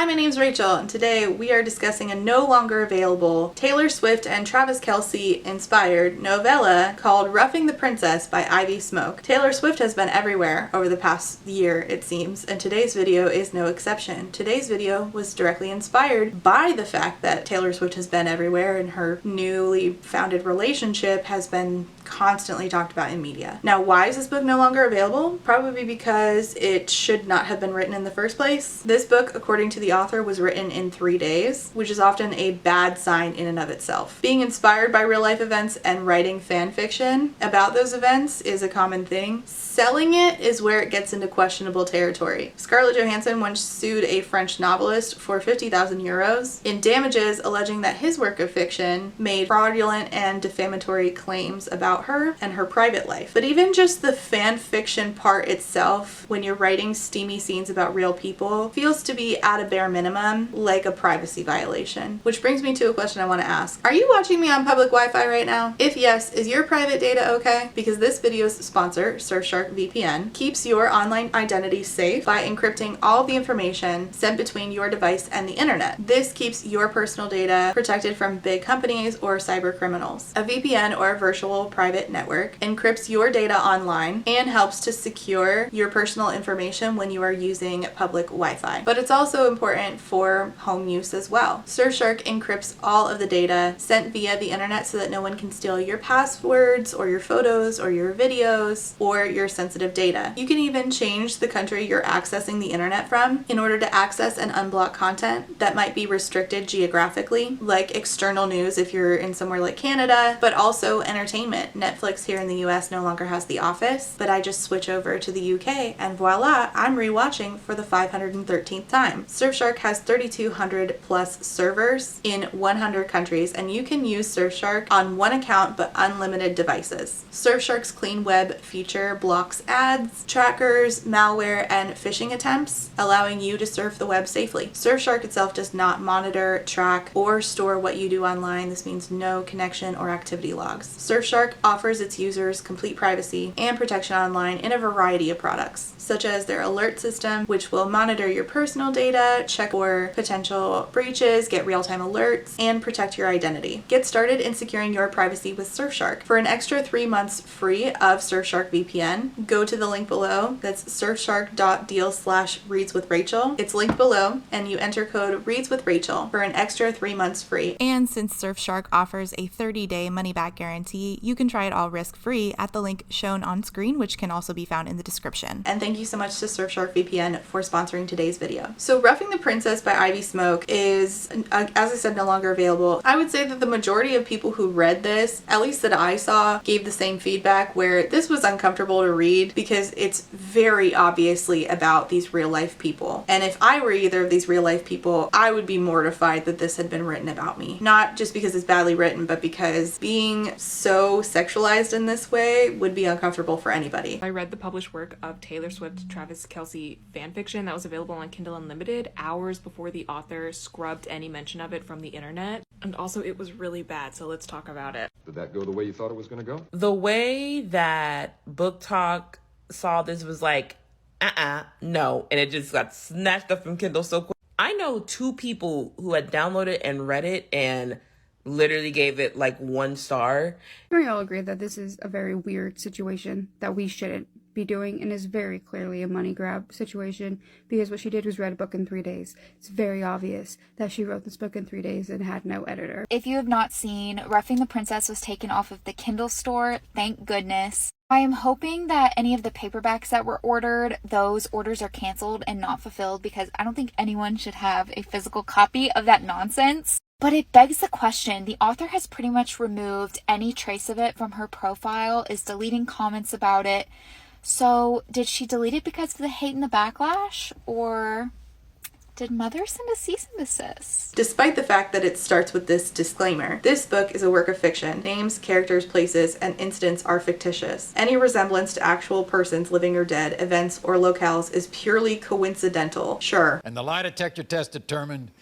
Hi, my name's Rachel, and today we are discussing a no longer available Taylor Swift and Travis Kelce inspired novella called Roughing the Princess by Ivy Smoke. Taylor Swift has been everywhere over the past year, it seems, and today's video is no exception. Today's video was directly inspired by the fact that Taylor Swift has been everywhere and her newly founded relationship has been constantly talked about in media. Now, why is this book no longer available? Probably because it should not have been written in the first place. This book, according to the author, was written in 3 days, which is often a bad sign in and of itself. Being inspired by real life events and writing fan fiction about those events is a common thing. Selling it is where it gets into questionable territory. Scarlett Johansson once sued a French novelist for 50,000 euros in damages, alleging that his work of fiction made fraudulent and defamatory claims about her and her private life. But even just the fan fiction part itself, when you're writing steamy scenes about real people, feels to be at a bare minimum like a privacy violation. Which brings me to a question I want to ask. Are you watching me on public Wi-Fi right now? If yes, is your private data okay? Because this video's sponsor, Surfshark VPN, keeps your online identity safe by encrypting all the information sent between your device and the internet. This keeps your personal data protected from big companies or cyber criminals. A VPN, or a virtual private network, encrypts your data online and helps to secure your personal information when you are using public Wi-Fi. But it's also important for home use as well. Surfshark encrypts all of the data sent via the internet so that no one can steal your passwords or your photos or your videos or your sensitive data. You can even change the country you're accessing the internet from in order to access and unblock content that might be restricted geographically, like external news if you're in somewhere like Canada, but also entertainment. Netflix here in the US no longer has The Office, but I just switch over to the UK and voila, I'm rewatching for the 513th time. Surfshark has 3,200 plus servers in 100 countries, and you can use Surfshark on one account but unlimited devices. Surfshark's clean web feature blocks ads, trackers, malware, and phishing attempts, allowing you to surf the web safely. Surfshark itself does not monitor, track, or store what you do online. This means no connection or activity logs. Surfshark offers its users complete privacy and protection online in a variety of products, such as their alert system, which will monitor your personal data, check for potential breaches, get real-time alerts, and protect your identity. Get started in securing your privacy with Surfshark. For an extra 3 months free of Surfshark VPN, go to the link below. That's surfshark.deal/readswithrachel. It's linked below, and you enter code readswithrachel for an extra 3 months free. And since Surfshark offers a 30-day money-back guarantee, you can try it all risk-free at the link shown on screen, which can also be found in the description. And thank you so much to Surfshark VPN for sponsoring today's video. So Roughing the Princess by Ivy Smoke is, as I said, no longer available. I would say that the majority of people who read this, at least that I saw, gave the same feedback, where this was uncomfortable to read because it's very obviously about these real life people. And if I were either of these real life people, I would be mortified that this had been written about me. Not just because it's badly written, but because being so sexualized in this way would be uncomfortable for anybody. I read the published work of Taylor Swift Travis Kelce fanfiction that was available on Kindle Unlimited hours before the author scrubbed any mention of it from the internet. And also it was really bad, so let's talk about it. Did that go the way you thought it was going to go? The way that Book Talk saw this was like, no. And it just got snatched up from Kindle so quick. I know 2 people who had downloaded and read it and literally gave it like 1 star. We all agree that this is a very weird situation that we shouldn't be doing, and is very clearly a money grab situation, because what she did was read a book in 3 days. It's very obvious that she wrote this book in 3 days and had no editor. If you have not seen, Roughing the Princess was taken off of the Kindle store, thank goodness. I am hoping that any of the paperbacks that were ordered, those orders are canceled and not fulfilled, because I don't think anyone should have a physical copy of that nonsense. But it begs the question, the author has pretty much removed any trace of it from her profile, is deleting comments about it. So did she delete it because of the hate and the backlash? Or did Mother send a cease and desist? Despite the fact that it starts with this disclaimer, this book is a work of fiction. Names, characters, places, and incidents are fictitious. Any resemblance to actual persons, living or dead, events, or locales is purely coincidental. Sure. And the lie detector test determined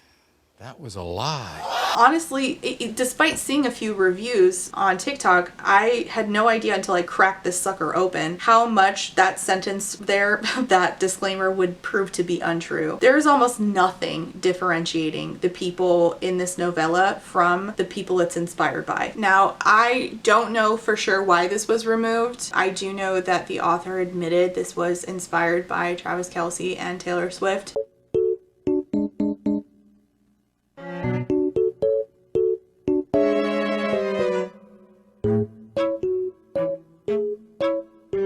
that was a lie. Honestly, despite seeing a few reviews on TikTok, I had no idea until I cracked this sucker open how much that sentence there, that disclaimer, would prove to be untrue. There is almost nothing differentiating the people in this novella from the people it's inspired by. Now, I don't know for sure why this was removed. I do know that the author admitted this was inspired by Travis Kelce and Taylor Swift.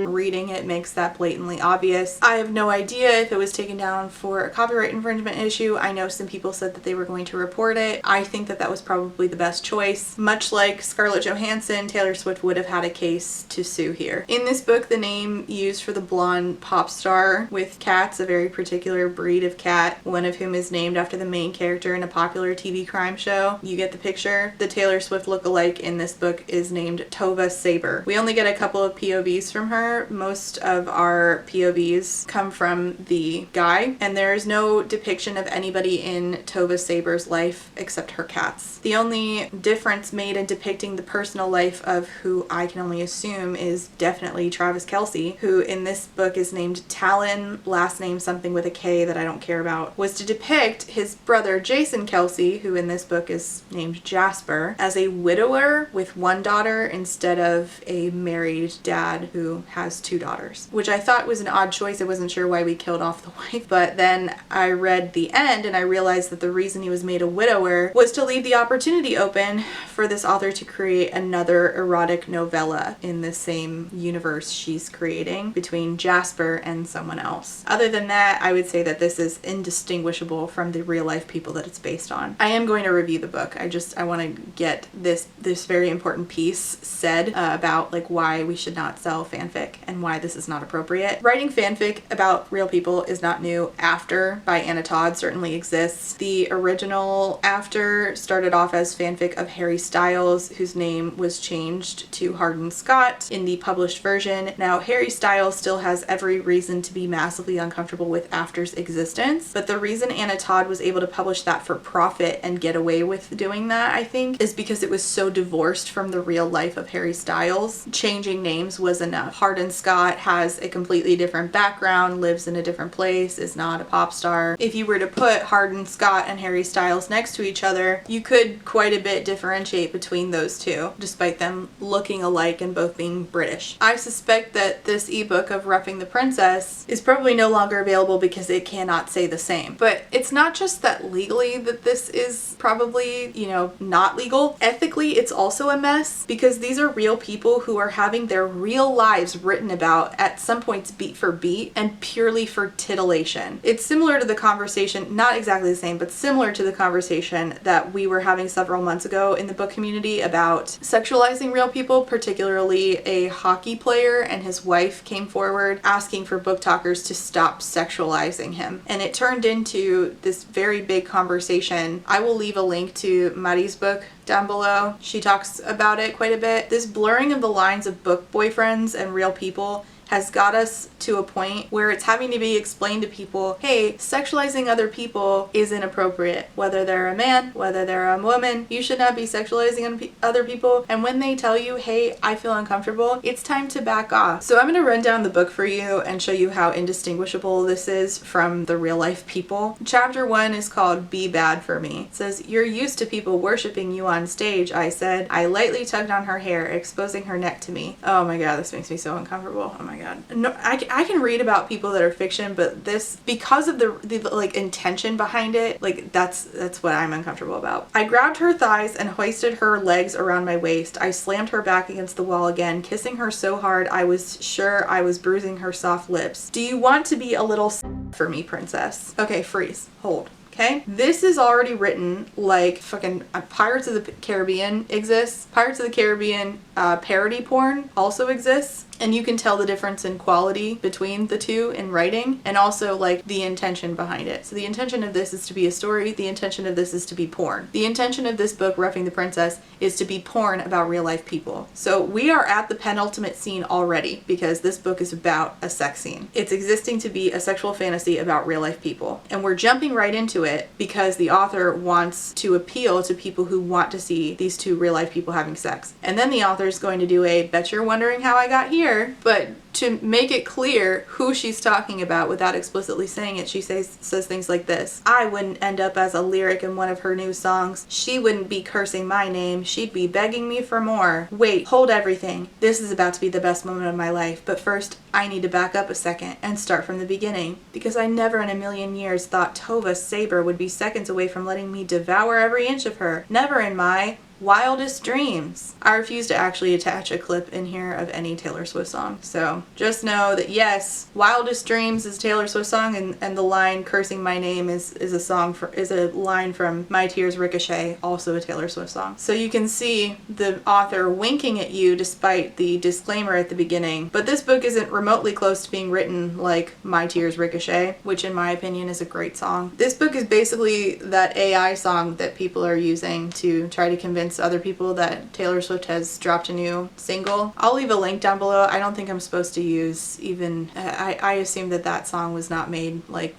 Reading it makes that blatantly obvious. I have no idea if it was taken down for a copyright infringement issue. I know some people said that they were going to report it. I think that that was probably the best choice. Much like Scarlett Johansson, Taylor Swift would have had a case to sue here. In this book, the name used for the blonde pop star with cats, a very particular breed of cat, one of whom is named after the main character in a popular TV crime show. You get the picture. The Taylor Swift lookalike in this book is named Tova Saber. We only get a couple of POVs from her. Most of our POVs come from the guy, and there is no depiction of anybody in Tova Saber's life except her cats. The only difference made in depicting the personal life of who I can only assume is definitely Travis Kelce, who in this book is named Talon, last name something with a K that I don't care about, was to depict his brother Jason Kelce, who in this book is named Jasper, as a widower with one daughter instead of a married dad who has two daughters, which I thought was an odd choice. I wasn't sure why we killed off the wife, but then I read the end and I realized that the reason he was made a widower was to leave the opportunity open for this author to create another erotic novella in the same universe she's creating between Jasper and someone else. Other than that, I would say that this is indistinguishable from the real life people that it's based on. I am going to review the book. I want to get this very important piece said about like why we should not sell fanfic and why this is not appropriate. Writing fanfic about real people is not new. After by Anna Todd certainly exists. The original After started off as fanfic of Harry Styles, whose name was changed to Hardin Scott in the published version. Now Harry Styles still has every reason to be massively uncomfortable with After's existence, but the reason Anna Todd was able to publish that for profit and get away with doing that, I think, is because it was so divorced from the real life of Harry Styles. Changing names was enough. Hardin Scott has a completely different background, lives in a different place, is not a pop star. If you were to put Hardin Scott and Harry Styles next to each other, you could quite a bit differentiate between those two, despite them looking alike and both being British. I suspect that this ebook of Roughing the Princess is probably no longer available because it cannot say the same. But it's not just that legally that this is probably, not legal. Ethically, it's also a mess because these are real people who are having their real lives written about at some points beat for beat and purely for titillation. It's similar to the conversation, not exactly the same, but similar to the conversation that we were having several months ago in the book community about sexualizing real people, particularly a hockey player and his wife came forward asking for book talkers to stop sexualizing him. And it turned into this very big conversation. I will leave a link to Mari's book down below. She talks about it quite a bit. This blurring of the lines of book boyfriends and real people has got us to a point where it's having to be explained to people, hey, sexualizing other people is inappropriate. Whether they're a man, whether they're a woman, you should not be sexualizing other people. And when they tell you, hey, I feel uncomfortable, it's time to back off. So I'm going to run down the book for you and show you how indistinguishable this is from the real life people. Chapter 1 is called Be Bad For Me. It says, you're used to people worshiping you on stage, I said. I lightly tugged on her hair, exposing her neck to me. Oh my god, this makes me so uncomfortable. Oh my god. No, I can read about people that are fiction, but this, because of the like intention behind it, like that's what I'm uncomfortable about. I grabbed her thighs and hoisted her legs around my waist. I slammed her back against the wall again, kissing her so hard I was sure I was bruising her soft lips. Do you want to be a little for me, princess? Okay, freeze. Hold. Okay, this is already written like fucking Pirates of the Caribbean exists. Pirates of the Caribbean parody porn also exists. And you can tell the difference in quality between the two in writing, and also like the intention behind it. So the intention of this is to be a story, the intention of this is to be porn. The intention of this book, Roughing the Princess, is to be porn about real life people. So we are at the penultimate scene already, because this book is about a sex scene. It's existing to be a sexual fantasy about real life people. And we're jumping right into it because the author wants to appeal to people who want to see these two real life people having sex. And then the author is going to do a bet you're wondering how I got here, but to make it clear who she's talking about without explicitly saying it, she says things like this. I wouldn't end up as a lyric in one of her new songs. She wouldn't be cursing my name. She'd be begging me for more. Wait, hold everything. This is about to be the best moment of my life. But first, I need to back up a second and start from the beginning, because I never in a million years thought Tova Saber would be seconds away from letting me devour every inch of her. Never in my wildest dreams. I refuse to actually attach a clip in here of any Taylor Swift song. So just know that yes, Wildest Dreams is Taylor Swift song, and the line cursing my name is a line from My Tears Ricochet, also a Taylor Swift song. So you can see the author winking at you despite the disclaimer at the beginning. But this book isn't remotely close to being written like My Tears Ricochet, which in my opinion is a great song. This book is basically that AI song that people are using to try to convince other people that Taylor Swift has dropped a new single. I'll leave a link down below. I don't think I'm supposed to use even, I assume that song was not made like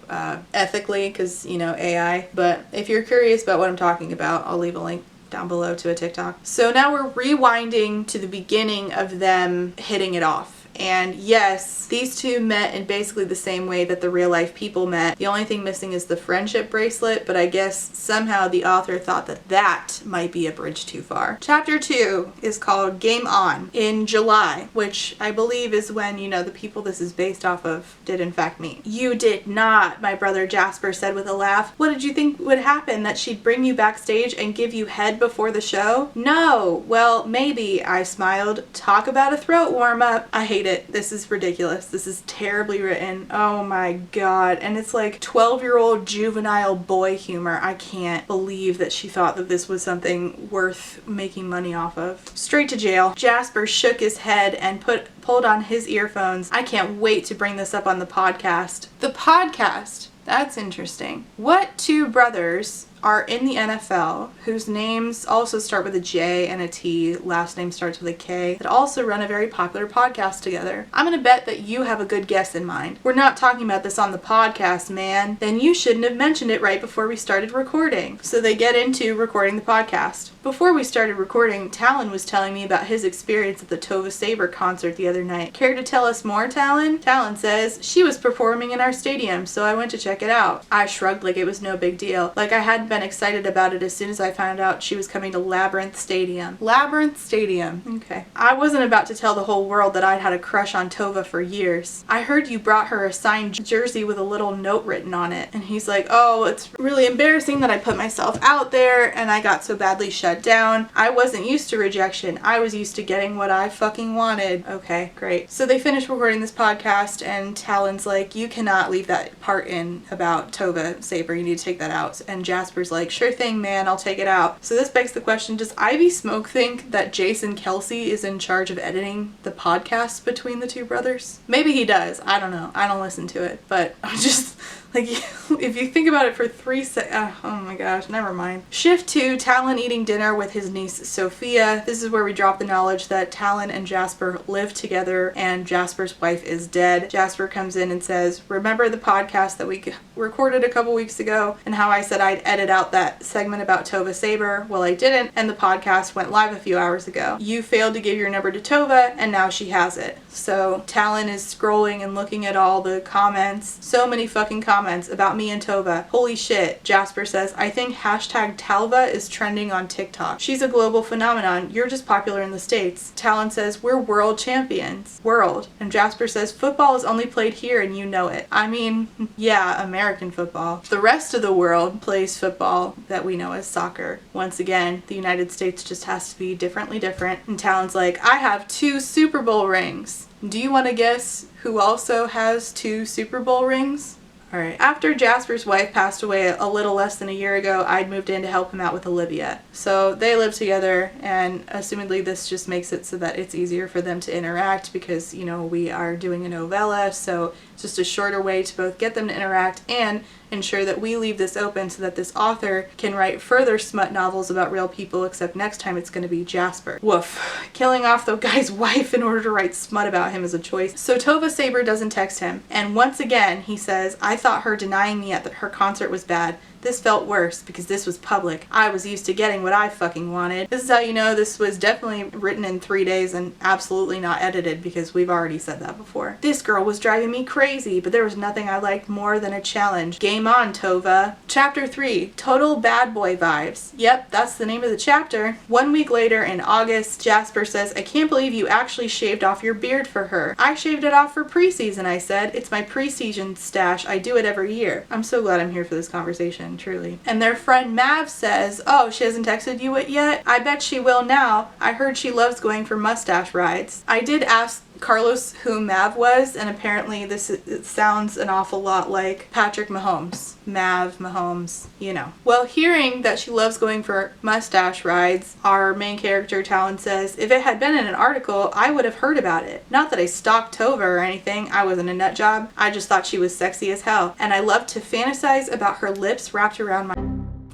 ethically, because you know, AI, but if you're curious about what I'm talking about, I'll leave a link down below to a TikTok. So now we're rewinding to the beginning of them hitting it off. And yes, these two met in basically the same way that the real life people met. The only thing missing is the friendship bracelet, but I guess somehow the author thought that might be a bridge too far. Chapter 2 is called Game On in July, which I believe is when, you know, the people this is based off of did in fact meet. You did not, my brother Jasper said with a laugh. What did you think would happen? That she'd bring you backstage and give you head before the show? No. Well, maybe, I smiled. Talk about a throat warm-up. I hate it. This is ridiculous. This is terribly written. Oh my god. And it's like 12-year-old juvenile boy humor. I can't believe that she thought that this was something worth making money off of. Straight to jail. Jasper shook his head and pulled on his earphones. I can't wait to bring this up on the podcast. The podcast? That's interesting. What two brothers are in the NFL whose names also start with a J and a T, last name starts with a K, that also run a very popular podcast together? I'm gonna bet that you have a good guess in mind. We're not talking about this on the podcast, man. Then you shouldn't have mentioned it right before we started recording. So they get into recording the podcast. Before we started recording, Talon was telling me about his experience at the Tova Saber concert the other night. Care to tell us more, Talon? Talon says, she was performing in our stadium, so I went to check it out. I shrugged like it was no big deal, like I hadn't been excited about it as soon as I found out she was coming to Labyrinth Stadium. Labyrinth Stadium. Okay. I wasn't about to tell the whole world that I'd had a crush on Tova for years. I heard you brought her a signed jersey with a little note written on it. And he's like, oh, it's really embarrassing that I put myself out there and I got so badly shut down. I wasn't used to rejection. I was used to getting what I fucking wanted. Okay, great. So they finished recording this podcast and Talon's like, you cannot leave that part in about Tova Saber. You need to take that out. And Jasper's like, sure thing, man, I'll take it out. So this begs the question, does Ivy Smoke think that Jason Kelsey is in charge of editing the podcast between the two brothers? Maybe he does. I don't know. I don't listen to it. But I'm just... like, if you think about it for 3 seconds, oh my gosh, never mind. Shift 2, Talon eating dinner with his niece Sophia. This is where we drop the knowledge that Talon and Jasper live together and Jasper's wife is dead. Jasper comes in and says, remember the podcast that we recorded a couple weeks ago and how I said I'd edit out that segment about Tova Saber? Well, I didn't, and the podcast went live a few hours ago. You failed to give your number to Tova, and now she has it. So Talon is scrolling and looking at all the comments. So many fucking comments about me and Tova. Holy shit. Jasper says, I think hashtag Talva is trending on TikTok. She's a global phenomenon. You're just popular in the States. Talon says, we're world champions. World. And Jasper says, football is only played here and you know it. I mean, yeah, American football. The rest of the world plays football that we know as soccer. Once again, the United States just has to be differently different. And Talon's like, I have 2 Super Bowl rings. Do you want to guess who also has 2 Super Bowl rings? All right. After Jasper's wife passed away a little less than a year ago, I'd moved in to help him out with Olivia. So they live together, and assumedly this just makes it so that it's easier for them to interact because, you know, we are doing a novella, so it's just a shorter way to both get them to interact and ensure that we leave this open so that this author can write further smut novels about real people, except next time it's going to be Jasper. Woof. Killing off the guy's wife in order to write smut about him is a choice. So Tova Saber doesn't text him, and once again he says, I thought her denying me at her concert was bad. This felt worse because this was public. I was used to getting what I fucking wanted. This is how you know this was definitely written in 3 days and absolutely not edited, because we've already said that before. This girl was driving me crazy, but there was nothing I liked more than a challenge. Game on, Tova. Chapter 3, Total Bad Boy Vibes. Yep, that's the name of the chapter. 1 week later in August, Jasper says, I can't believe you actually shaved off your beard for her. I shaved it off for preseason, I said. It's my preseason stash. I do it every year. I'm so glad I'm here for this conversation. Truly. And their friend Mav says, oh, she hasn't texted you it yet? I bet she will now. I heard she loves going for mustache rides. I did ask Carlos who Mav was, and apparently it sounds an awful lot like Patrick Mahomes. Mav, Mahomes, you know. Well, hearing that she loves going for mustache rides, our main character Talon says, if it had been in an article, I would have heard about it. Not that I stalked Tova or anything, I wasn't a nut job, I just thought she was sexy as hell, and I love to fantasize about her lips wrapped around my...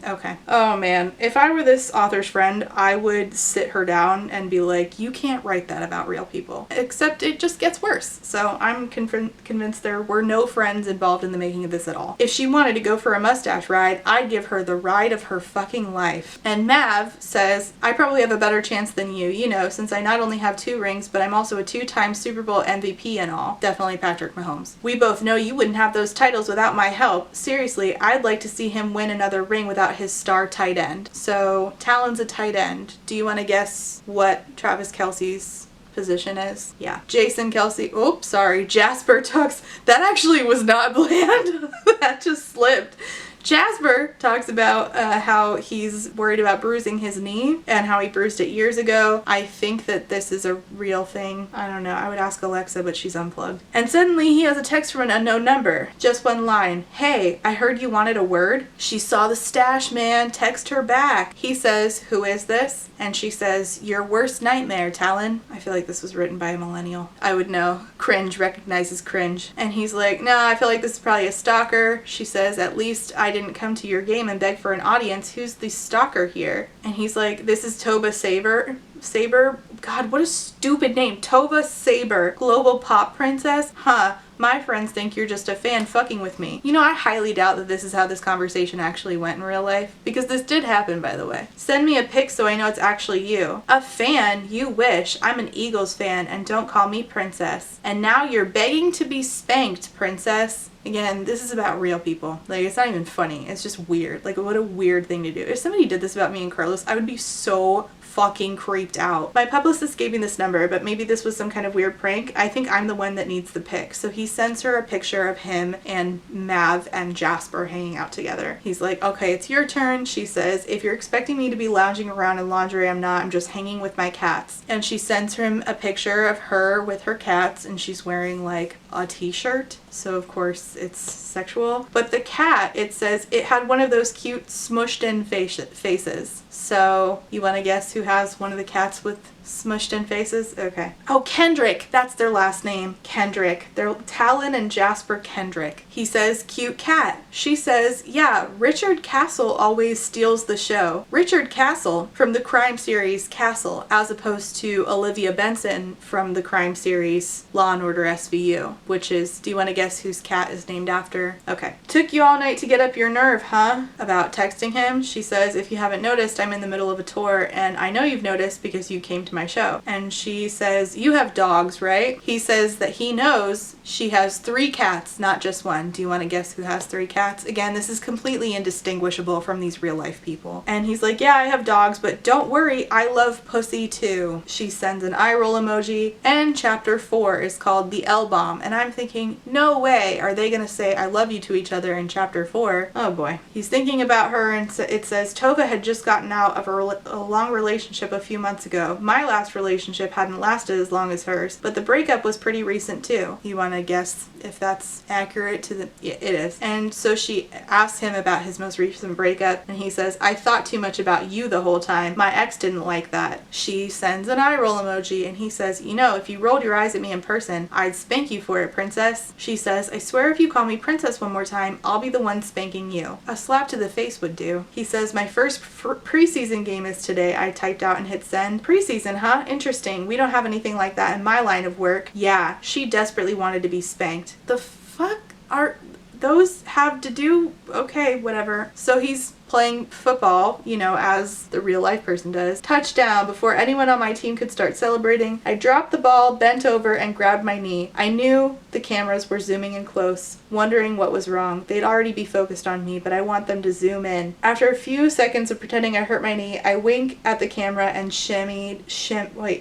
Okay. Oh man, if I were this author's friend, I would sit her down and be like, you can't write that about real people. Except it just gets worse. So I'm convinced there were no friends involved in the making of this at all. If she wanted to go for a mustache ride, I'd give her the ride of her fucking life. And Mav says, I probably have a better chance than you know, since I not only have 2 rings, but I'm also a 2-time Super Bowl MVP and all. Definitely Patrick Mahomes. We both know you wouldn't have those titles without my help. Seriously, I'd like to see him win another ring without his star tight end. So Talon's a tight end. Do you want to guess what Travis Kelce's position is? Yeah. Jason Kelce. Oops, sorry. Jasper talks. That actually was not bland. That just slipped. Jasper talks about how he's worried about bruising his knee and how he bruised it years ago. I think that this is a real thing. I don't know. I would ask Alexa, but she's unplugged. And suddenly he has a text from an unknown number. Just one line. Hey, I heard you wanted a word. She saw the stash, man. Text her back. He says, who is this? And she says, your worst nightmare, Talon. I feel like this was written by a millennial. I would know. Cringe recognizes cringe. And he's like, nah, I feel like this is probably a stalker. She says, at least I didn't come to your game and beg for an audience. Who's the stalker here? And he's like, this is Tova Saber? God, what a stupid name. Tova Saber, global pop princess? Huh. My friends think you're just a fan fucking with me. You know, I highly doubt that this is how this conversation actually went in real life. Because this did happen, by the way. Send me a pic so I know it's actually you. A fan? You wish. I'm an Eagles fan, and don't call me princess. And now you're begging to be spanked, princess. Again, this is about real people. Like, it's not even funny. It's just weird. Like, what a weird thing to do. If somebody did this about me and Carlos, I would be so fucking creeped out. My publicist gave me this number, but maybe this was some kind of weird prank. I think I'm the one that needs the pic. So he sends her a picture of him and Mav and Jasper hanging out together. He's like, okay, it's your turn. She says, if you're expecting me to be lounging around in lingerie, I'm not. I'm just hanging with my cats. And she sends him a picture of her with her cats, and she's wearing like a t-shirt. So of course it's sexual. But the cat, it says it had one of those cute smushed in faces. So you want to guess who has one of the cats with smushed in faces? Okay. Oh, Kendrick. That's their last name. Kendrick. They're Talon and Jasper Kendrick. He says, cute cat. She says, yeah, Richard Castle always steals the show. Richard Castle from the crime series Castle, as opposed to Olivia Benson from the crime series Law and Order SVU, which is, do you want to guess whose cat is named after? Okay. Took you all night to get up your nerve, huh? About texting him. She says, if you haven't noticed, I'm in the middle of a tour, and I know you've noticed because you came to my show. And she says, you have dogs, right? He says that he knows she has 3 cats, not just one. Do you want to guess who has 3 cats? Again, this is completely indistinguishable from these real life people. And he's like, yeah, I have dogs, but don't worry, I love pussy too. She sends an eye roll emoji, and chapter 4 is called The L-Bomb. And I'm thinking, no way are they gonna say I love you to each other in chapter 4. Oh boy. He's thinking about her, and it says, Tova had just gotten out of a long relationship a few months ago. My my last relationship hadn't lasted as long as hers, but the breakup was pretty recent too. You want to guess if that's accurate to the... Yeah, it is. And so she asks him about his most recent breakup, and he says, I thought too much about you the whole time. My ex didn't like that. She sends an eye roll emoji, and he says, you know, if you rolled your eyes at me in person, I'd spank you for it, princess. She says, I swear if you call me princess one more time, I'll be the one spanking you. A slap to the face would do. He says, my first preseason game is today. I typed out and hit send. Preseason, huh? Interesting. We don't have anything like that in my line of work. Yeah, she desperately wanted to be spanked. The fuck are those have to do? Okay, whatever. So he's playing football, you know, as the real life person does. Touchdown! Before anyone on my team could start celebrating, I dropped the ball, bent over, and grabbed my knee. I knew the cameras were zooming in close, wondering what was wrong. They'd already be focused on me, but I want them to zoom in. After a few seconds of pretending I hurt my knee, I winked at the camera and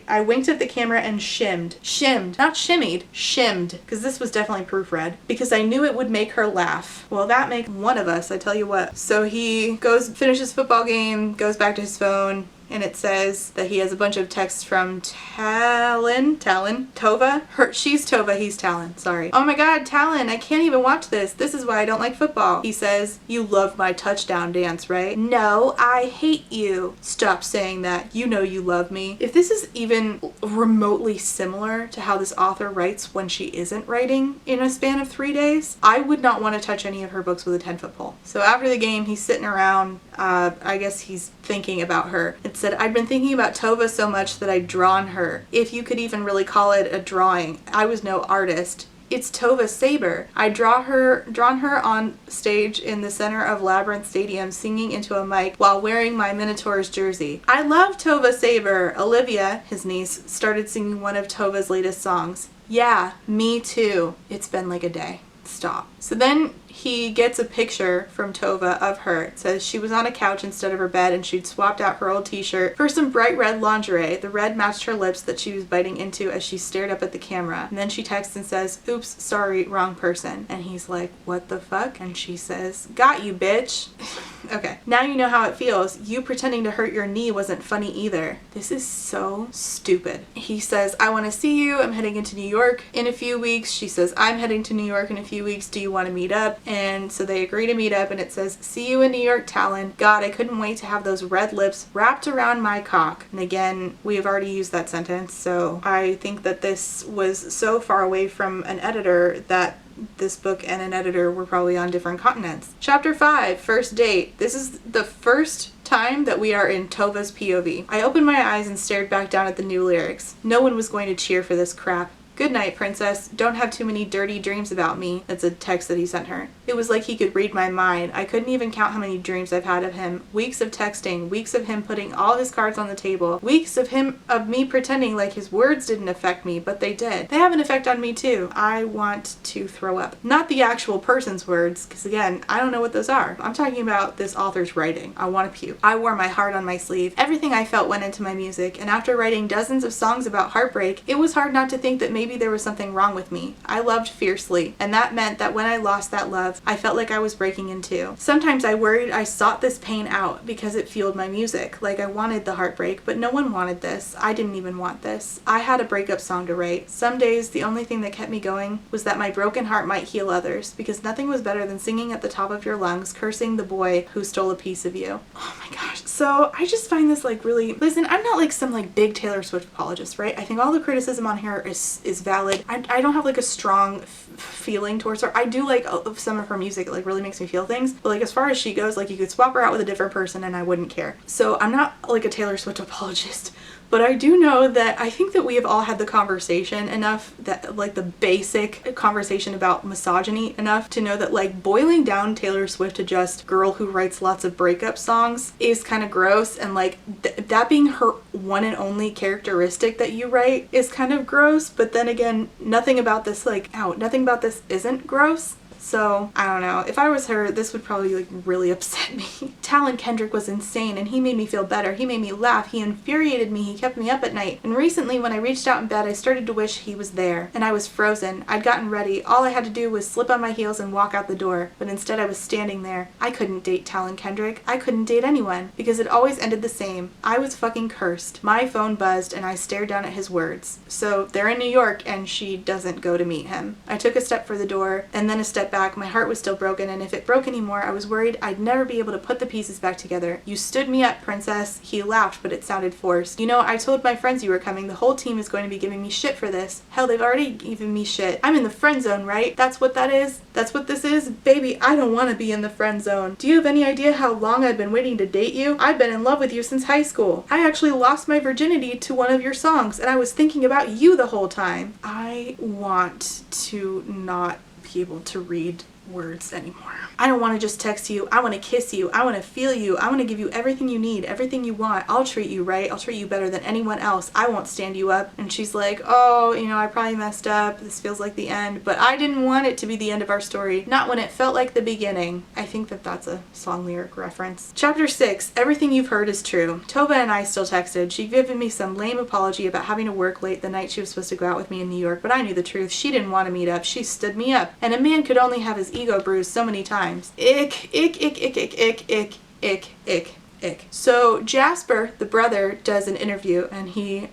I winked at the camera and shimmed. Shimmed. Not shimmied. Shimmed. Because this was definitely proofread. Because I knew it would make her laugh. Well, that makes one of us, I tell you what. So he finishes football game, goes back to his phone, and it says that he has a bunch of texts from Talon, Tova. She's Tova, he's Talon, sorry. Oh my god, Talon, I can't even watch this. This is why I don't like football. He says, you love my touchdown dance, right? No, I hate you. Stop saying that. You know you love me. If this is even remotely similar to how this author writes when she isn't writing in a span of 3 days, I would not want to touch any of her books with a 10-foot pole. So after the game, he's sitting around, I guess he's thinking about her. It said, I'd been thinking about Tova so much that I'd drawn her. If you could even really call it a drawing. I was no artist. It's Tova Saber. I drawn her on stage in the center of Labyrinth Stadium singing into a mic while wearing my Minotaur's jersey. I love Tova Saber. Olivia, his niece, started singing one of Tova's latest songs. Yeah, me too. It's been like a day. Stop. So then he gets a picture from Tova of her. It says she was on a couch instead of her bed and she'd swapped out her old t-shirt for some bright red lingerie. The red matched her lips that she was biting into as she stared up at the camera. And then she texts and says, oops, sorry, wrong person. And he's like, what the fuck? And she says, got you, bitch. Okay, now you know how it feels. You pretending to hurt your knee wasn't funny either. This is so stupid. He says, I want to see you. I'm heading into New York in a few weeks. She says, I'm heading to New York in a few weeks. Do you want to meet up? And so they agree to meet up, and it says, see you in New York, Talon. God, I couldn't wait to have those red lips wrapped around my cock. And again, we have already used that sentence, so I think that this was so far away from an editor that this book and an editor were probably on different continents. Chapter 5, First Date. This is the first time that we are in Tova's POV. I opened my eyes and stared back down at the new lyrics. No one was going to cheer for this crap. Good night, princess. Don't have too many dirty dreams about me. That's a text that he sent her. It was like he could read my mind. I couldn't even count how many dreams I've had of him. Weeks of texting, weeks of him putting all his cards on the table, weeks of me pretending like his words didn't affect me, but they did. They have an effect on me too. I want to throw up. Not the actual person's words, because again, I don't know what those are. I'm talking about this author's writing. I want to puke. I wore my heart on my sleeve. Everything I felt went into my music, and after writing dozens of songs about heartbreak, it was hard not to think that maybe there was something wrong with me. I loved fiercely, and that meant that when I lost that love, I felt like I was breaking in two. Sometimes I worried I sought this pain out because it fueled my music, like I wanted the heartbreak, but no one wanted this. I didn't even want this. I had a breakup song to write. Some days, the only thing that kept me going was that my broken heart might heal others, because nothing was better than singing at the top of your lungs, cursing the boy who stole a piece of you. Oh my gosh. So I just find this like really, listen, I'm not like some like big Taylor Swift apologist, right? I think all the criticism on here is valid. I don't have like a strong feeling towards her. I do like some of her music. It like really makes me feel things, but like as far as she goes, like you could swap her out with a different person and I wouldn't care. So I'm not like a Taylor Swift apologist, but I do know that I think that we have all had the conversation enough, that like the basic conversation about misogyny enough to know that like boiling down Taylor Swift to just girl who writes lots of breakup songs is kind of gross, and like that being her one and only characteristic that you write is kind of gross. But then again, nothing about this isn't gross. So, I don't know. If I was her, this would probably like really upset me. Talon Kendrick was insane and he made me feel better. He made me laugh. He infuriated me. He kept me up at night. And recently when I reached out in bed, I started to wish he was there. And I was frozen. I'd gotten ready. All I had to do was slip on my heels and walk out the door. But instead I was standing there. I couldn't date Talon Kendrick. I couldn't date anyone because it always ended the same. I was fucking cursed. My phone buzzed and I stared down at his words. So they're in New York and she doesn't go to meet him. I took a step for the door and then a step back. My heart was still broken, and if it broke anymore, I was worried I'd never be able to put the pieces back together. You stood me up, princess. He laughed, but it sounded forced. You know, I told my friends you were coming. The whole team is going to be giving me shit for this. Hell, they've already given me shit. I'm in the friend zone, right? That's what that is? That's what this is? Baby, I don't want to be in the friend zone. Do you have any idea how long I've been waiting to date you? I've been in love with you since high school. I actually lost my virginity to one of your songs, and I was thinking about you the whole time. I want to not be able to read words anymore. I don't want to just text you. I want to kiss you. I want to feel you. I want to give you everything you need, everything you want. I'll treat you right. I'll treat you better than anyone else. I won't stand you up. And she's like, oh, you know, I probably messed up. This feels like the end. But I didn't want it to be the end of our story. Not when it felt like the beginning. I think that that's a song lyric reference. Chapter 6. Everything you've heard is true. Tova and I still texted. She'd given me some lame apology about having to work late the night she was supposed to go out with me in New York, but I knew the truth. She didn't want to meet up. She stood me up. And a man could only have his ego bruised so many times. Ick, ick, ick, ick, ick, ick, ick, ick, ick, ick. So Jasper, the brother, does an interview and he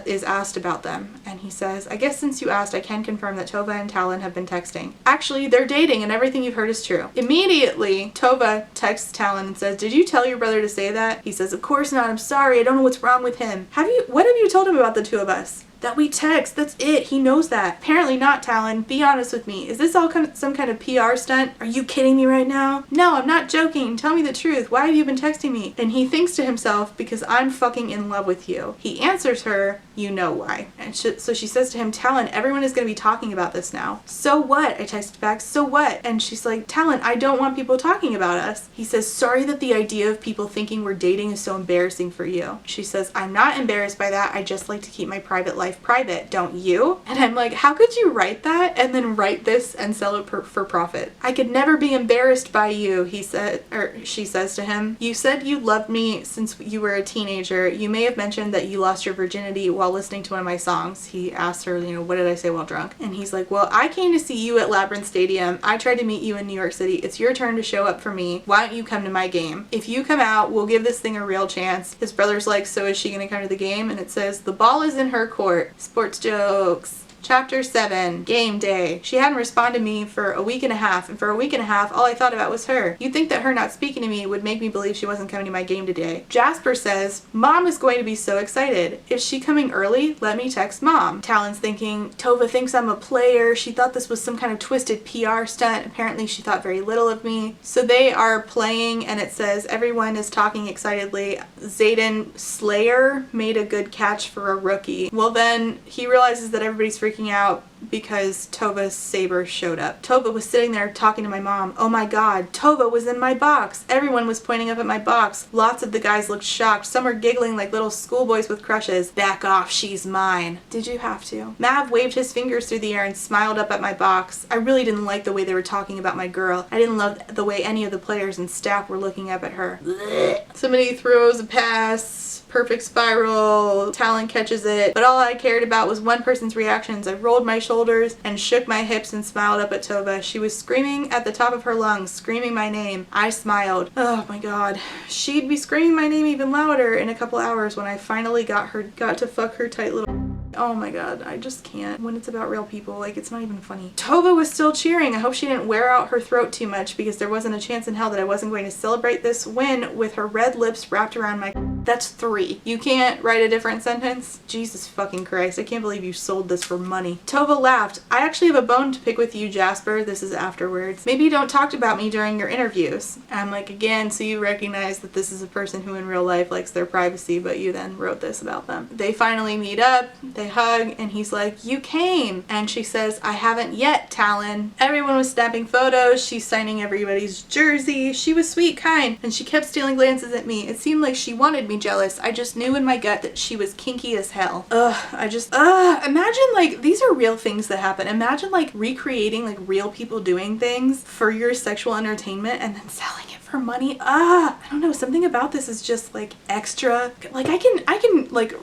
is asked about them. And he says, I guess since you asked, I can confirm that Tova and Talon have been texting. Actually, they're dating and everything you've heard is true. Immediately, Tova texts Talon and says, did you tell your brother to say that? He says, of course not. I'm sorry. I don't know what's wrong with him. What have you told him about the two of us? That we text, that's it, he knows that. Apparently not, Talon. Be honest with me. Is this all some kind of PR stunt? Are you kidding me right now? No, I'm not joking. Tell me the truth. Why have you been texting me? And he thinks to himself, because I'm fucking in love with you. He answers her, you know why. And so she says to him, Talon, everyone is going to be talking about this now. So what? I texted back, so what? And she's like, Talon, I don't want people talking about us. He says, sorry that the idea of people thinking we're dating is so embarrassing for you. She says, I'm not embarrassed by that. I just like to keep my private life private, don't you? And I'm like, how could you write that and then write this and sell it for profit? I could never be embarrassed by you, he said, or she says to him. You said you loved me since you were a teenager. You may have mentioned that you lost your virginity while listening to one of my songs. He asked her, you know, what did I say while drunk? And he's like, well, I came to see you at Labyrinth Stadium. I tried to meet you in New York City. It's your turn to show up for me. Why don't you come to my game? If you come out, we'll give this thing a real chance. His brother's like, so is she gonna come to the game? And it says, the ball is in her court. Sports jokes. Chapter 7, game day. She hadn't responded to me for a week and a half, and for a week and a half, all I thought about was her. You'd think that her not speaking to me would make me believe she wasn't coming to my game today. Jasper says, Mom is going to be so excited. Is she coming early? Let me text Mom. Talon's thinking, Tova thinks I'm a player. She thought this was some kind of twisted PR stunt. Apparently she thought very little of me. So they are playing, and it says, everyone is talking excitedly. Zayden Slayer made a good catch for a rookie. Well, then he realizes that everybody's freaking out because Tova's saber showed up. Tova was sitting there talking to my mom. Oh my god, Tova was in my box. Everyone was pointing up at my box. Lots of the guys looked shocked. Some were giggling like little schoolboys with crushes. Back off, she's mine. Did you have to? Mav waved his fingers through the air and smiled up at my box. I really didn't like the way they were talking about my girl. I didn't love the way any of the players and staff were looking up at her. Blech. Somebody throws a pass. Perfect spiral. Talon catches it. But all I cared about was one person's reactions. I rolled my shoulders and shook my hips and smiled up at Tova. She was screaming at the top of her lungs, screaming my name. I smiled. Oh my god. She'd be screaming my name even louder in a couple hours when I finally got to fuck her tight little... Oh my god, I just can't. When it's about real people, like, it's not even funny. Tova was still cheering. I hope she didn't wear out her throat too much because there wasn't a chance in hell that I wasn't going to celebrate this win with her red lips wrapped around my... That's 3. You can't write a different sentence? Jesus fucking Christ, I can't believe you sold this for money. Tova laughed. I actually have a bone to pick with you, Jasper. This is afterwards. Maybe you don't talk about me during your interviews. I'm like, again, so you recognize that this is a person who in real life likes their privacy, but you then wrote this about them. They finally meet up. They hug, and he's like, you came. And she says, I haven't yet, Talon. Everyone was snapping photos. She's signing everybody's jersey. She was sweet, kind, and she kept stealing glances at me. It seemed like she wanted me me jealous. I just knew in my gut that she was kinky as hell. Imagine, like, these are real things that happen. Imagine, like, recreating, like, real people doing things for your sexual entertainment and then selling it for money. I don't know, something about this is just, like, extra. Like, I can like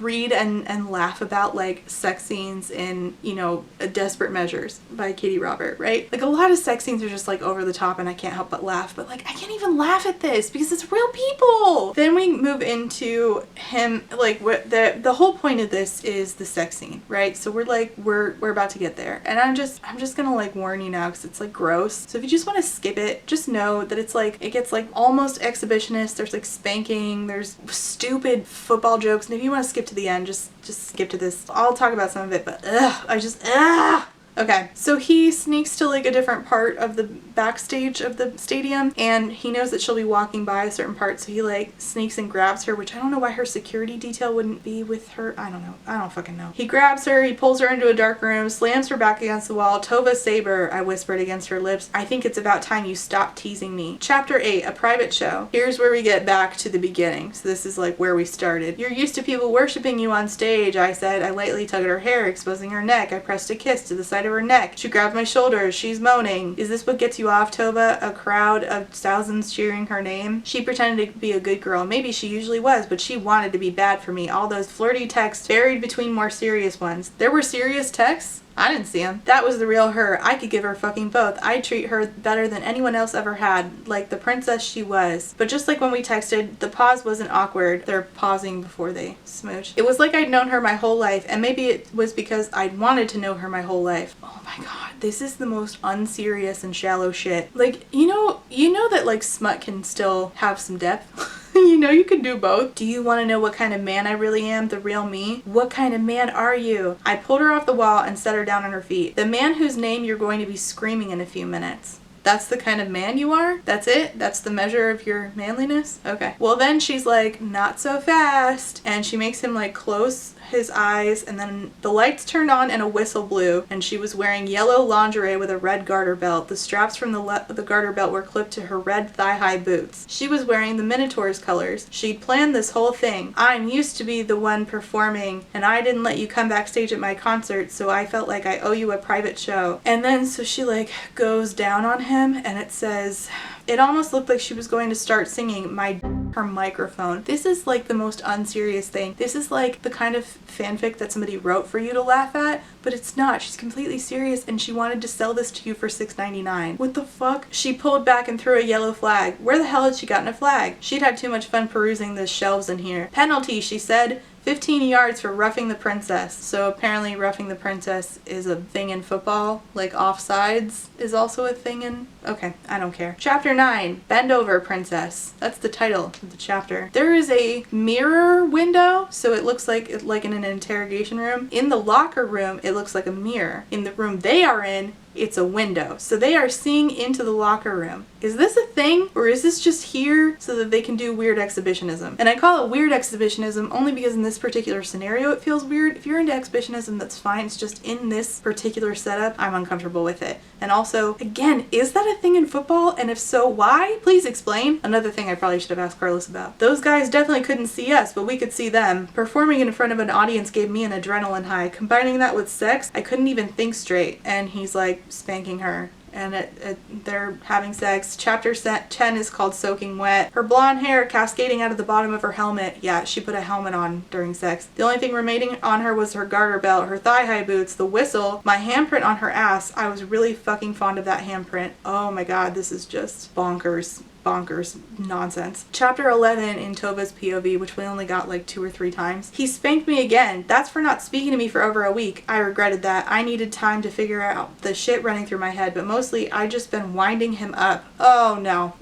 read and laugh about, like, sex scenes in, you know, Desperate Measures by Katie Robert, right? Like, a lot of sex scenes are just, like, over the top and I can't help but laugh, but, like, I can't even laugh at this because it's real people. Then we move into him, like, what the whole point of this is the sex scene, right? So we're about to get there, and I'm just gonna, like, warn you now because it's, like, gross. So if you just want to skip it, just know that it's, like, it gets, like, almost exhibitionist. There's, like, spanking, there's stupid football jokes, and if you want to skip to the end, just skip to this. I'll talk about some of it, but okay, so he sneaks to, like, a different part of the backstage of the stadium, and he knows that she'll be walking by a certain part, so he, like, sneaks and grabs her, which I don't know why her security detail wouldn't be with her. I don't know. I don't fucking know. He grabs her, he pulls her into a dark room, slams her back against the wall. Tova Saber, I whispered against her lips. I think it's about time you stop teasing me. Chapter 8, a private show. Here's where we get back to the beginning. So this is, like, where we started. You're used to people worshiping you on stage, I said. I lightly tugged at her hair, exposing her neck. I pressed a kiss to the side of her neck. She grabbed my shoulders. She's moaning. Is this what gets you off, Tova? A crowd of thousands cheering her name? She pretended to be a good girl. Maybe she usually was, but she wanted to be bad for me. All those flirty texts buried between more serious ones. There were serious texts? I didn't see him. That was the real her. I could give her fucking both. I'd treat her better than anyone else ever had, like the princess she was. But just like when we texted, the pause wasn't awkward. They're pausing before they smooch. It was like I'd known her my whole life, and maybe it was because I'd wanted to know her my whole life. Oh my god, this is the most unserious and shallow shit. Like, you know that, like, smut can still have some depth? You know, you can do both. Do you want to know what kind of man I really am? The real me? What kind of man are you? I pulled her off the wall and set her down on her feet. The man whose name you're going to be screaming in a few minutes. That's the kind of man you are? That's it? That's the measure of your manliness? Okay. Well, then she's like, not so fast. And she makes him, like, close his eyes, and then the lights turned on and a whistle blew, and she was wearing yellow lingerie with a red garter belt. The straps from the garter belt were clipped to her red thigh-high boots. She was wearing the Minotaur's colors. She'd planned this whole thing. I'm used to be the one performing, and I didn't let you come backstage at my concert, so I felt like I owe you a private show. And then, so she, like, goes down on him, and it says... It almost looked like she was going to start singing her microphone. This is, like, the most unserious thing. This is, like, the kind of fanfic that somebody wrote for you to laugh at, but it's not. She's completely serious, and she wanted to sell this to you for $6.99. What the fuck? She pulled back and threw a yellow flag. Where the hell had she gotten a flag? She'd had too much fun perusing the shelves in here. Penalty, she said. 15 yards for roughing the princess. So apparently roughing the princess is a thing in football. Like, offsides is also a thing in... Okay, I don't care. Chapter 9, Bend Over Princess. That's the title of the chapter. There is a mirror window, so it looks like in an interrogation room. In the locker room, it looks like a mirror. In the room they are in, it's a window. So they are seeing into the locker room. Is this a thing? Or is this just here so that they can do weird exhibitionism? And I call it weird exhibitionism only because in this particular scenario it feels weird. If you're into exhibitionism, that's fine. It's just in this particular setup, I'm uncomfortable with it. And also, again, is that a thing in football? And if so, why? Please explain. Another thing I probably should have asked Carlos about. Those guys definitely couldn't see us, but we could see them. Performing in front of an audience gave me an adrenaline high. Combining that with sex, I couldn't even think straight. And he's, like, spanking her. And they're having sex. Chapter 10 is called Soaking Wet. Her blonde hair cascading out of the bottom of her helmet. Yeah, she put a helmet on during sex. The only thing remaining on her was her garter belt, her thigh-high boots, the whistle, my handprint on her ass. I was really fucking fond of that handprint. Oh my god, this is just bonkers nonsense. Chapter 11 in Tova's POV, which we only got like 2 or 3 times. He spanked me again. That's for not speaking to me for over a week. I regretted that. I needed time to figure out the shit running through my head, but mostly I just been winding him up. Oh no.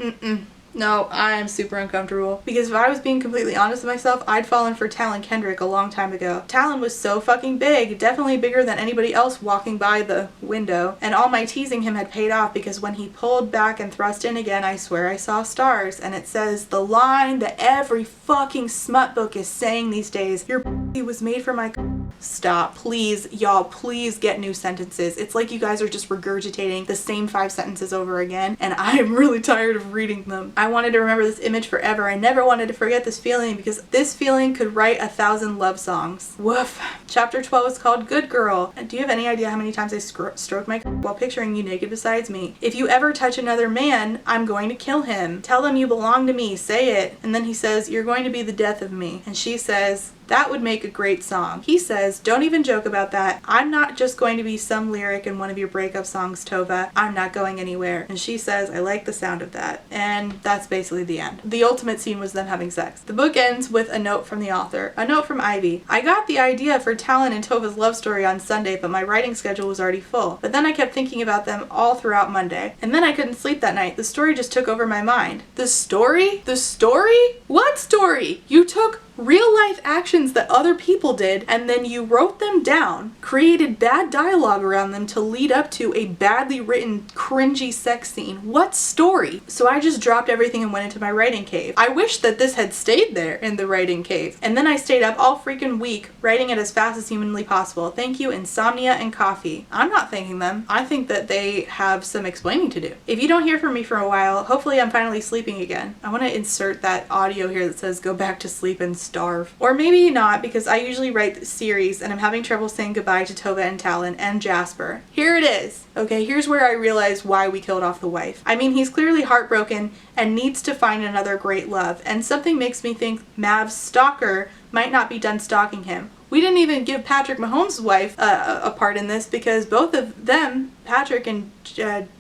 No, I am super uncomfortable. Because if I was being completely honest with myself, I'd fallen for Talon Kendrick a long time ago. Talon was so fucking big, definitely bigger than anybody else walking by the window. And all my teasing him had paid off because when he pulled back and thrust in again, I swear I saw stars. And it says the line that every fucking smut book is saying these days, your was made for my Stop. Please, y'all, please get new sentences. It's like you guys are just regurgitating the same 5 sentences over again, and I am really tired of reading them. I wanted to remember this image forever. I never wanted to forget this feeling, because this feeling could write 1,000 love songs. Woof. Chapter 12 is called Good Girl. Do you have any idea how many times I stroked my while picturing you naked besides me? If you ever touch another man, I'm going to kill him. Tell them you belong to me. Say it. And then he says, you're going to be the death of me. And she says, that would make a great song. He says, don't even joke about that. I'm not just going to be some lyric in one of your breakup songs, Tova. I'm not going anywhere. And she says, I like the sound of that. And that's basically the end. The ultimate scene was them having sex. The book ends with a note from the author. A note from Ivy. I got the idea for Talon and Tova's love story on Sunday, but my writing schedule was already full. But then I kept thinking about them all throughout Monday. And then I couldn't sleep that night. The story just took over my mind. The story? The story? What story? You took real life actions that other people did, and then you wrote them down, created bad dialogue around them to lead up to a badly written, cringy sex scene. What story? So I just dropped everything and went into my writing cave. I wish that this had stayed there in the writing cave. And then I stayed up all freaking week, writing it as fast as humanly possible. Thank you, insomnia and coffee. I'm not thanking them. I think that they have some explaining to do. If you don't hear from me for a while, hopefully I'm finally sleeping again. I want to insert that audio here that says go back to sleep and starve. Or maybe not, because I usually write the series and I'm having trouble saying goodbye to Tova and Talon and Jasper. Here it is. Okay, here's where I realize why we killed off the wife. I mean, he's clearly heartbroken and needs to find another great love, and something makes me think Mav's stalker might not be done stalking him. We didn't even give Patrick Mahomes' wife a part in this, because both of them, Patrick and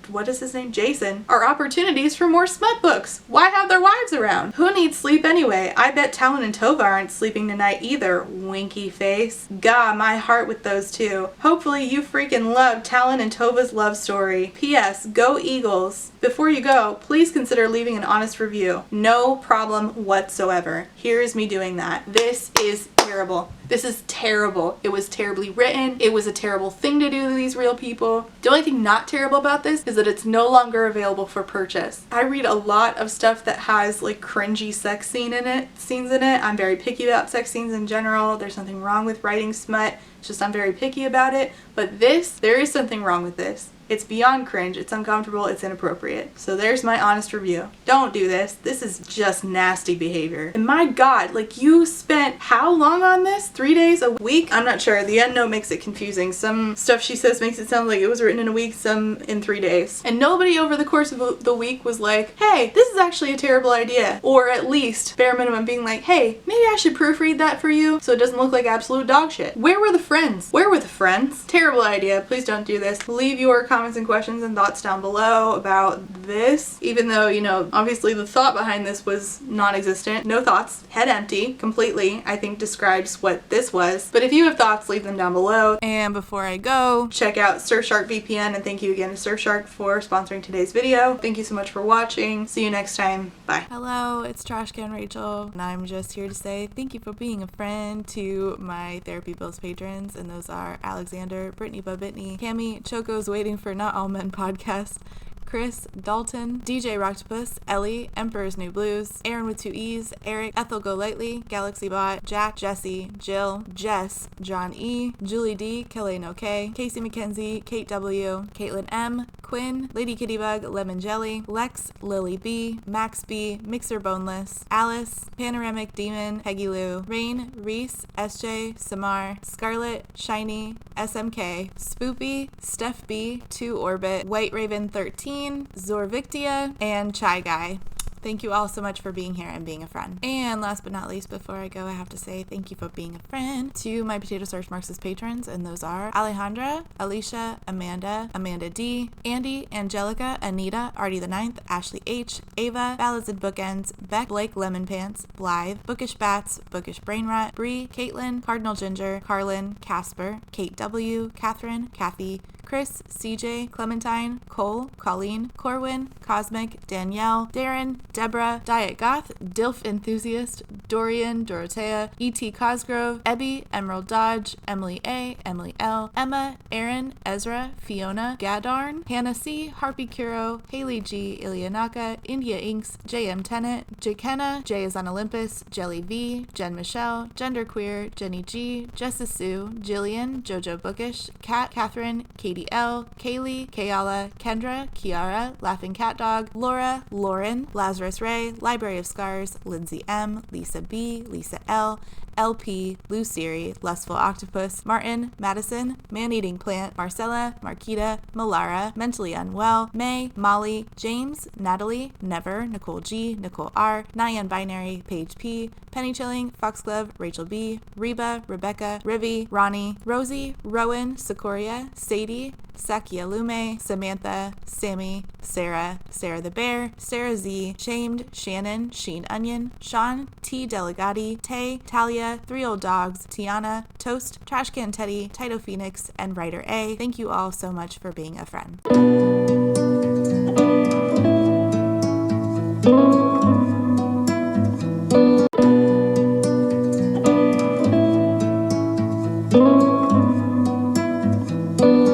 what is his name? Jason, are opportunities for more smut books. Why have their wives around? Who needs sleep anyway? I bet Talon and Tova aren't sleeping tonight either, winky face. Gah, my heart with those two. Hopefully you freaking love Talon and Tova's love story. P.S. Go Eagles. Before you go, please consider leaving an honest review. No problem whatsoever. Here's me doing that. This is terrible. This is terrible. It was terribly written. It was a terrible thing to do to these real people. The only thing not terrible about this is that it's no longer available for purchase. I read a lot of stuff that has like cringy sex scenes in it. I'm very picky about sex scenes in general. There's nothing wrong with writing smut. It's just I'm very picky about it. But this, there is something wrong with this. It's beyond cringe, it's uncomfortable, it's inappropriate. So there's my honest review. Don't do this. This is just nasty behavior. And my God, like, you spent how long on this? 3 days, a week? I'm not sure. The end note makes it confusing. Some stuff she says makes it sound like it was written in a week, some in 3 days. And nobody over the course of the week was like, hey, this is actually a terrible idea. Or at least, bare minimum, being like, hey, maybe I should proofread that for you so it doesn't look like absolute dog shit. Where were the friends? Where were the friends? Terrible idea. Please don't do this. Leave your comments and questions and thoughts down below about this, even though, you know, obviously the thought behind this was non-existent. No thoughts, head empty, completely, I think describes what this was. But if you have thoughts, leave them down below. And before I go, check out Surfshark VPN, and thank you again to Surfshark for sponsoring today's video. Thank you so much for watching. See you next time. Bye. Hello, it's Trashcan Rachel, and I'm just here to say thank you for being a friend to my Therapy Bills patrons, and those are Alexander, Brittany Bobitney, Cami, Choco's Waiting for Not All Men podcast, Chris, Dalton, DJ Rocktopus, Ellie, Emperor's New Blues, Aaron with 2 E's, Eric, Ethel Go Lightly, Galaxy Bot, Jack, Jesse, Jill, Jess, John E, Julie D, Kelly No K, Casey McKenzie, Kate W, Caitlin M, Quinn, Lady Kittybug, Lemon Jelly, Lex, Lily B, Max B, Mixer Boneless, Alice, Panoramic Demon, Peggy Lou, Rain, Reese, SJ, Samar, Scarlet, Shiny, SMK, Spoopy, Steph B, 2 Orbit, White Raven 13, Zorvictia, and Chai Guy. Thank you all so much for being here and being a friend. And last but not least, before I go, I have to say thank you for being a friend to my Potato Search Marxist patrons, and those are Alejandra, Alicia, Amanda, Amanda D, Andy, Angelica, Anita, Artie the Ninth, Ashley H, Ava, Ballads and Bookends, Beck, Blake Lemon Pants, Blythe, Bookish Bats, Bookish Brainrot, Bree, Caitlin, Cardinal Ginger, Carlin, Casper, Kate W, Catherine, Kathy, Chris, CJ, Clementine, Cole, Colleen, Corwin, Cosmic, Danielle, Darren, Deborah, Diet Goth, Dilf Enthusiast, Dorian, Dorothea, E.T. Cosgrove, Ebby, Emerald Dodge, Emily A, Emily L, Emma, Aaron, Ezra, Fiona, Gadarn, Hannah C, Harpy Kuro, Haley G, Ilianaka, India Inks, JM Tennant, Jakenna, J is on Olympus, Jelly V, Jen Michelle, Genderqueer, Jenny G, Jessa Sue, Jillian, Jojo Bookish, Kat, Catherine, Katie L, Kaylee, Kayala, Kendra, Kiara, Laughing Cat Dog, Laura, Lauren, Lazarus Ray, Library of Scars, Lindsay M, Lisa B, Lisa L, LP, Luciri, Lustful Octopus, Martin, Madison, Man-Eating Plant, Marcella, Marquita, Malara, Mentally Unwell, May, Molly, James, Natalie, Never, Nicole G, Nicole R, Nyan Binary, Paige P, Penny Chilling, Foxglove, Rachel B, Reba, Rebecca, Rivi, Ronnie, Rosie, Rowan, Secoria, Sadie, Sakia Lume, Samantha, Sammy, Sarah, Sarah the Bear, Sarah Z, Shamed, Shannon, Sheen Onion, Sean, T. Delegati, Tay, Talia, Three Old Dogs, Tiana, Toast, Trashcan Teddy, Tito Phoenix, and Writer A. Thank you all so much for being a friend.